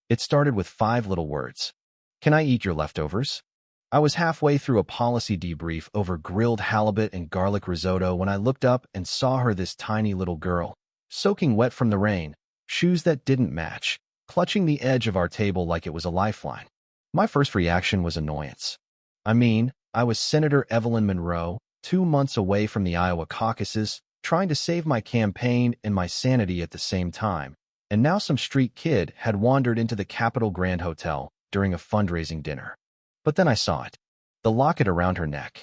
It started with 5 little words. Can I eat your leftovers? I was halfway through a policy debrief over grilled halibut and garlic risotto when I looked up and saw her, this tiny little girl, soaking wet from the rain, shoes that didn't match, clutching the edge of our table like it was a lifeline. My first reaction was annoyance. I was Senator Evelyn Monroe, 2 months away from the Iowa caucuses, trying to save my campaign and my sanity at the same time, and now some street kid had wandered into the Capitol Grand Hotel during a fundraising dinner. But then I saw it. The locket around her neck.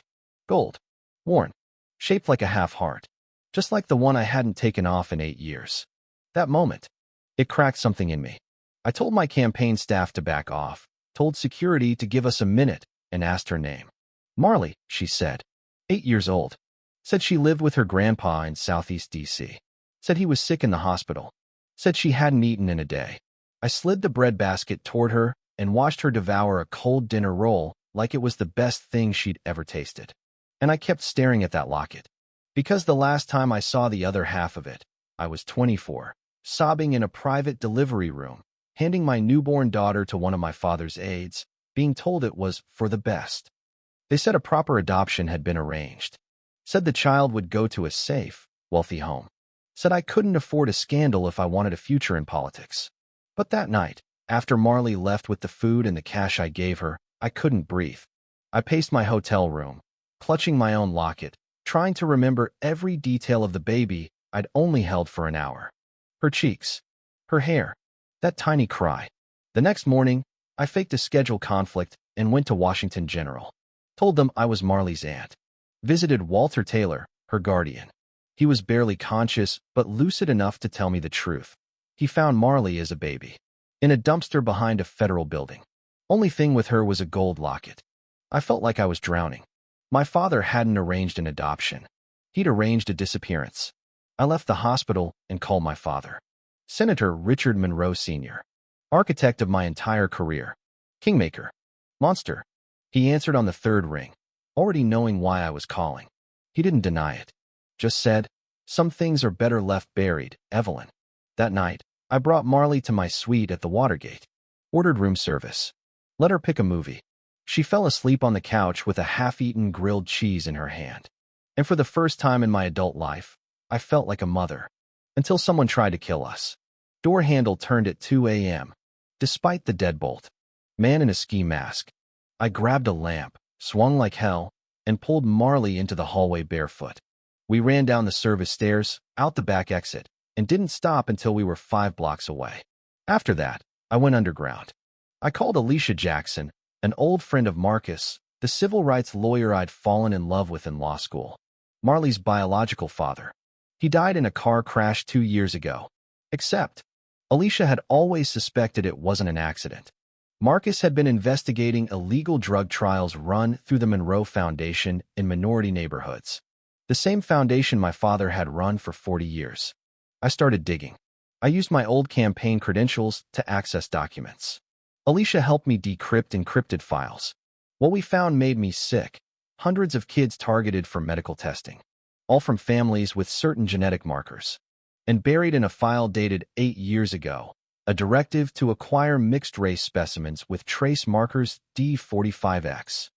Gold. Worn. Shaped like a half-heart. Just like the one I hadn't taken off in 8 years. That moment, it cracked something in me. I told my campaign staff to back off, told security to give us a minute, and asked her name. Marley, she said. 8 years old. Said she lived with her grandpa in Southeast D.C. Said he was sick in the hospital. Said she hadn't eaten in a day. I slid the bread basket toward her and watched her devour a cold dinner roll like it was the best thing she'd ever tasted. And I kept staring at that locket. Because the last time I saw the other half of it, I was 24, sobbing in a private delivery room, handing my newborn daughter to one of my father's aides, being told it was for the best. They said a proper adoption had been arranged. Said the child would go to a safe, wealthy home. Said I couldn't afford a scandal if I wanted a future in politics. But that night, after Marley left with the food and the cash I gave her, I couldn't breathe. I paced my hotel room, clutching my own locket, trying to remember every detail of the baby I'd only held for an hour. Her cheeks, her hair, that tiny cry. The next morning, I faked a schedule conflict and went to Washington General. Told them I was Marley's aunt. Visited Walter Taylor, her guardian. He was barely conscious, but lucid enough to tell me the truth. He found Marley as a baby, in a dumpster behind a federal building. Only thing with her was a gold locket. I felt like I was drowning. My father hadn't arranged an adoption. He'd arranged a disappearance. I left the hospital and called my father. Senator Richard Monroe Sr., architect of my entire career. Kingmaker. Monster. He answered on the 3rd ring, already knowing why I was calling. He didn't deny it. Just said, some things are better left buried, Evelyn. That night, I brought Marley to my suite at the Watergate. Ordered room service. Let her pick a movie. She fell asleep on the couch with a half-eaten grilled cheese in her hand. And for the first time in my adult life, I felt like a mother. Until someone tried to kill us. Door handle turned at 2 a.m. Despite the deadbolt. Man in a ski mask. I grabbed a lamp, swung like hell, and pulled Marley into the hallway barefoot. We ran down the service stairs, out the back exit, and didn't stop until we were 5 blocks away. After that, I went underground. I called Alicia Jackson, an old friend of Marcus, the civil rights lawyer I'd fallen in love with in law school. Marley's biological father. He died in a car crash 2 years ago. Except, Alicia had always suspected it wasn't an accident. Marcus had been investigating illegal drug trials run through the Monroe Foundation in minority neighborhoods. The same foundation my father had run for 40 years. I started digging. I used my old campaign credentials to access documents. Alicia helped me decrypt encrypted files. What we found made me sick. Hundreds of kids targeted for medical testing. All from families with certain genetic markers. And buried in a file dated 8 years ago, a directive to acquire mixed-race specimens with trace markers D45X.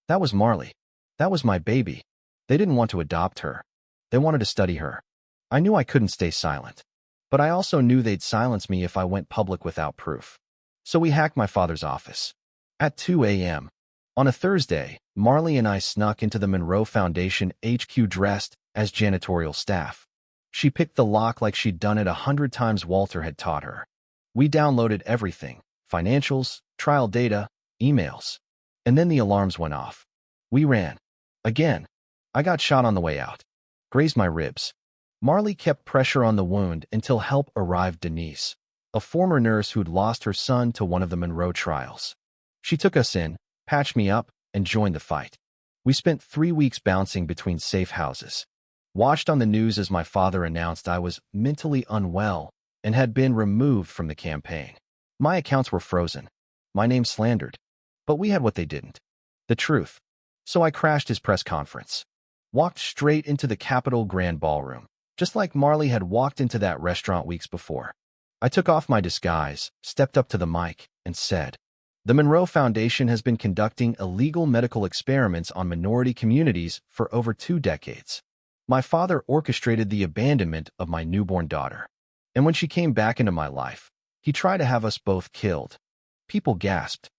That was Marley. That was my baby. They didn't want to adopt her. They wanted to study her. I knew I couldn't stay silent. But I also knew they'd silence me if I went public without proof. So we hacked my father's office. At 2 a.m. On a Thursday, Marley and I snuck into the Monroe Foundation HQ dressed as janitorial staff. She picked the lock like she'd done it 100 times Walter had taught her. We downloaded everything, financials, trial data, emails. And then the alarms went off. We ran. Again. I got shot on the way out. Grazed my ribs. Marley kept pressure on the wound until help arrived. Denise, a former nurse who'd lost her son to one of the Monroe trials. She took us in, patched me up, and joined the fight. We spent 3 weeks bouncing between safe houses. Watched on the news as my father announced I was mentally unwell and had been removed from the campaign. My accounts were frozen. My name slandered. But we had what they didn't. The truth. So I crashed his press conference. Walked straight into the Capitol Grand Ballroom, just like Marley had walked into that restaurant weeks before. I took off my disguise, stepped up to the mic, and said, "The Monroe Foundation has been conducting illegal medical experiments on minority communities for over 2 decades. My father orchestrated the abandonment of my newborn daughter. And when she came back into my life, he tried to have us both killed." People gasped.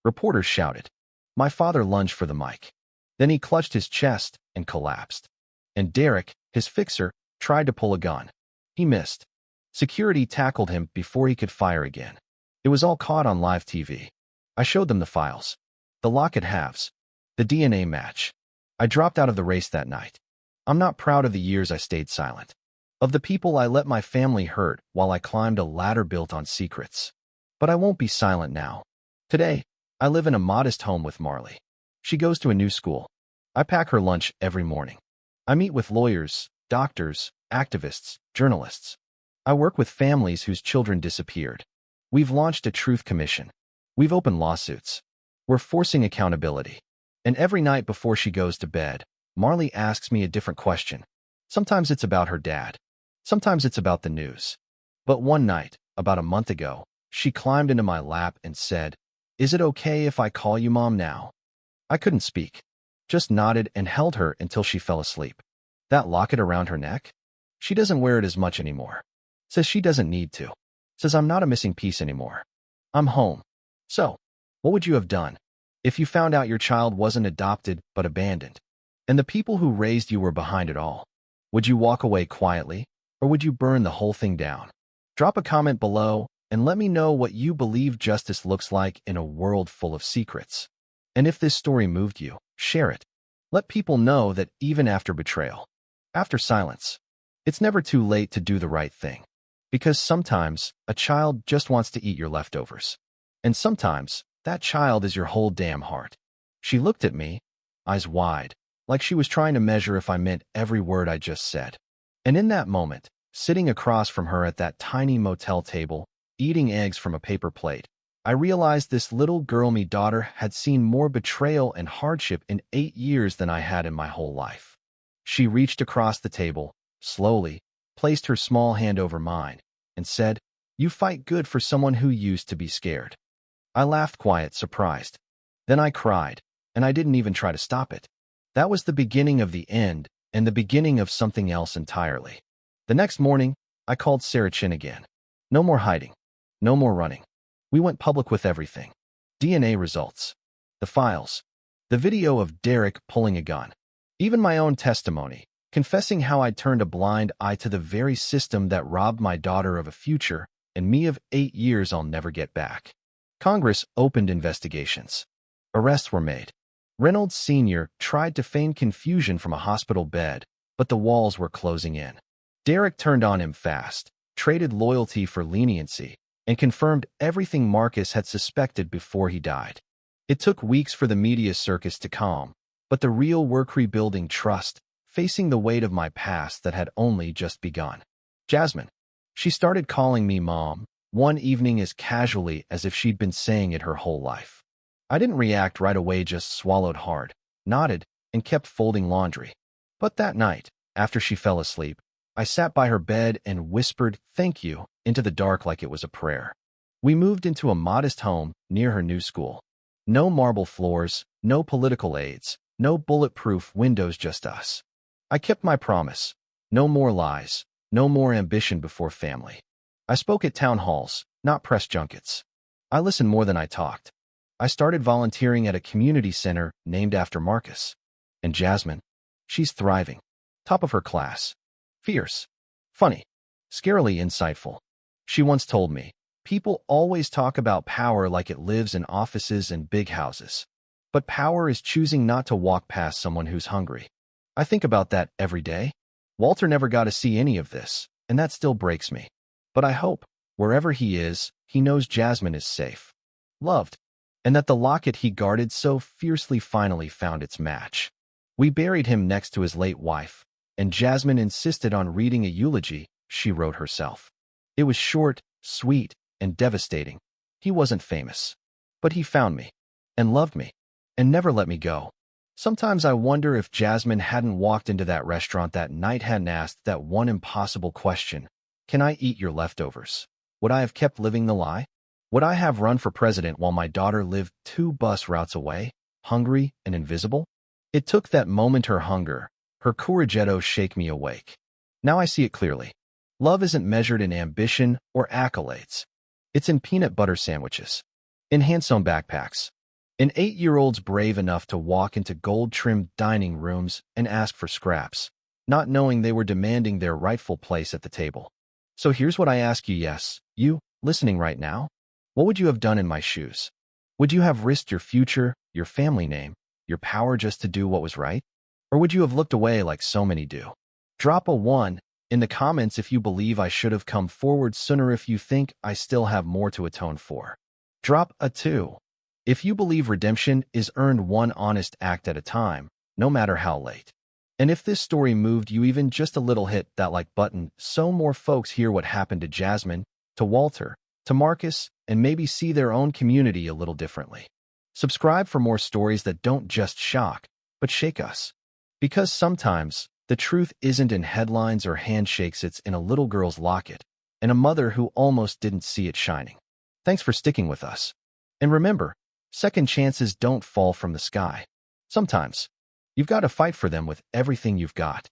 Reporters shouted. My father lunged for the mic. Then he clutched his chest and collapsed. And Derek, his fixer, tried to pull a gun. He missed. Security tackled him before he could fire again. It was all caught on live TV. I showed them the files. The locket halves. The DNA match. I dropped out of the race that night. I'm not proud of the years I stayed silent. Of the people I let my family hurt while I climbed a ladder built on secrets. But I won't be silent now. Today, I live in a modest home with Marley. She goes to a new school. I pack her lunch every morning. I meet with lawyers, doctors, activists, journalists. I work with families whose children disappeared. We've launched a truth commission. We've opened lawsuits. We're forcing accountability. And every night before she goes to bed, Marley asks me a different question. Sometimes it's about her dad. Sometimes it's about the news. But one night, about a month ago, she climbed into my lap and said, "Is it okay if I call you Mom now?" I couldn't speak. Just nodded and held her until she fell asleep. That locket around her neck? She doesn't wear it as much anymore. Says she doesn't need to. Says I'm not a missing piece anymore. I'm home. So, what would you have done if you found out your child wasn't adopted but abandoned? And the people who raised you were behind it all? Would you walk away quietly, or would you burn the whole thing down? Drop a comment below and let me know what you believe justice looks like in a world full of secrets. And if this story moved you, share it. Let people know that even after betrayal, after silence, it's never too late to do the right thing. Because sometimes a child just wants to eat your leftovers. And sometimes that child is your whole damn heart. She looked at me, eyes wide, like she was trying to measure if I meant every word I just said. And in that moment, sitting across from her at that tiny motel table, eating eggs from a paper plate, I realized this little girl me daughter had seen more betrayal and hardship in 8 years than I had in my whole life. She reached across the table, slowly, placed her small hand over mine, and said, "You fight good for someone who used to be scared." I laughed quiet, surprised. Then I cried, and I didn't even try to stop it. That was the beginning of the end, and the beginning of something else entirely. The next morning, I called Sarah Chin again. No more hiding. No more running. We went public with everything. DNA results. The files. The video of Derek pulling a gun. Even my own testimony, confessing how I turned a blind eye to the very system that robbed my daughter of a future and me of 8 years I'll never get back. Congress opened investigations. Arrests were made. Reynolds Sr. tried to feign confusion from a hospital bed, but the walls were closing in. Derek turned on him fast, traded loyalty for leniency, and confirmed everything Marcus had suspected before he died. It took weeks for the media circus to calm, but the real work rebuilding trust, facing the weight of my past that had only just begun. Jasmine. She started calling me Mom, one evening as casually as if she'd been saying it her whole life. I didn't react right away, just swallowed hard, nodded, and kept folding laundry. But that night, after she fell asleep, I sat by her bed and whispered, "Thank you," into the dark like it was a prayer. We moved into a modest home near her new school. No marble floors, no political aids, no bulletproof windows, just us. I kept my promise. No more lies, no more ambition before family. I spoke at town halls, not press junkets. I listened more than I talked. I started volunteering at a community center named after Marcus. And Jasmine, she's thriving. Top of her class. Fierce. Funny. Scarily insightful. She once told me, "People always talk about power like it lives in offices and big houses. But power is choosing not to walk past someone who's hungry." I think about that every day. Walter never got to see any of this, and that still breaks me. But I hope, wherever he is, he knows Jasmine is safe, loved, and that the locket he guarded so fiercely finally found its match. We buried him next to his late wife, and Jasmine insisted on reading a eulogy she wrote herself. It was short, sweet, and devastating. He wasn't famous, but he found me, and loved me, and never let me go. Sometimes I wonder if Jasmine hadn't walked into that restaurant that night, hadn't asked that one impossible question, "Can I eat your leftovers?" Would I have kept living the lie? Would I have run for president while my daughter lived 2 bus routes away, hungry and invisible? It took that moment her hunger, her courageous shake me awake. Now I see it clearly. Love isn't measured in ambition or accolades. It's in peanut butter sandwiches, in hand-sewn backpacks, in 8-year-olds brave enough to walk into gold-trimmed dining rooms and ask for scraps, not knowing they were demanding their rightful place at the table. So here's what I ask you, yes, you, listening right now. What would you have done in my shoes? Would you have risked your future, your family name, your power just to do what was right? Or would you have looked away like so many do? Drop a 1 in the comments if you believe I should have come forward sooner, if you think I still have more to atone for. Drop a 2 if you believe redemption is earned one honest act at a time, no matter how late. And if this story moved you even just a little, hit that like button so more folks hear what happened to Jasmine, to Walter, to Marcus, and maybe see their own community a little differently. Subscribe for more stories that don't just shock, but shake us. Because sometimes, the truth isn't in headlines or handshakes, it's in a little girl's locket, and a mother who almost didn't see it shining. Thanks for sticking with us. And remember, second chances don't fall from the sky. Sometimes, you've got to fight for them with everything you've got.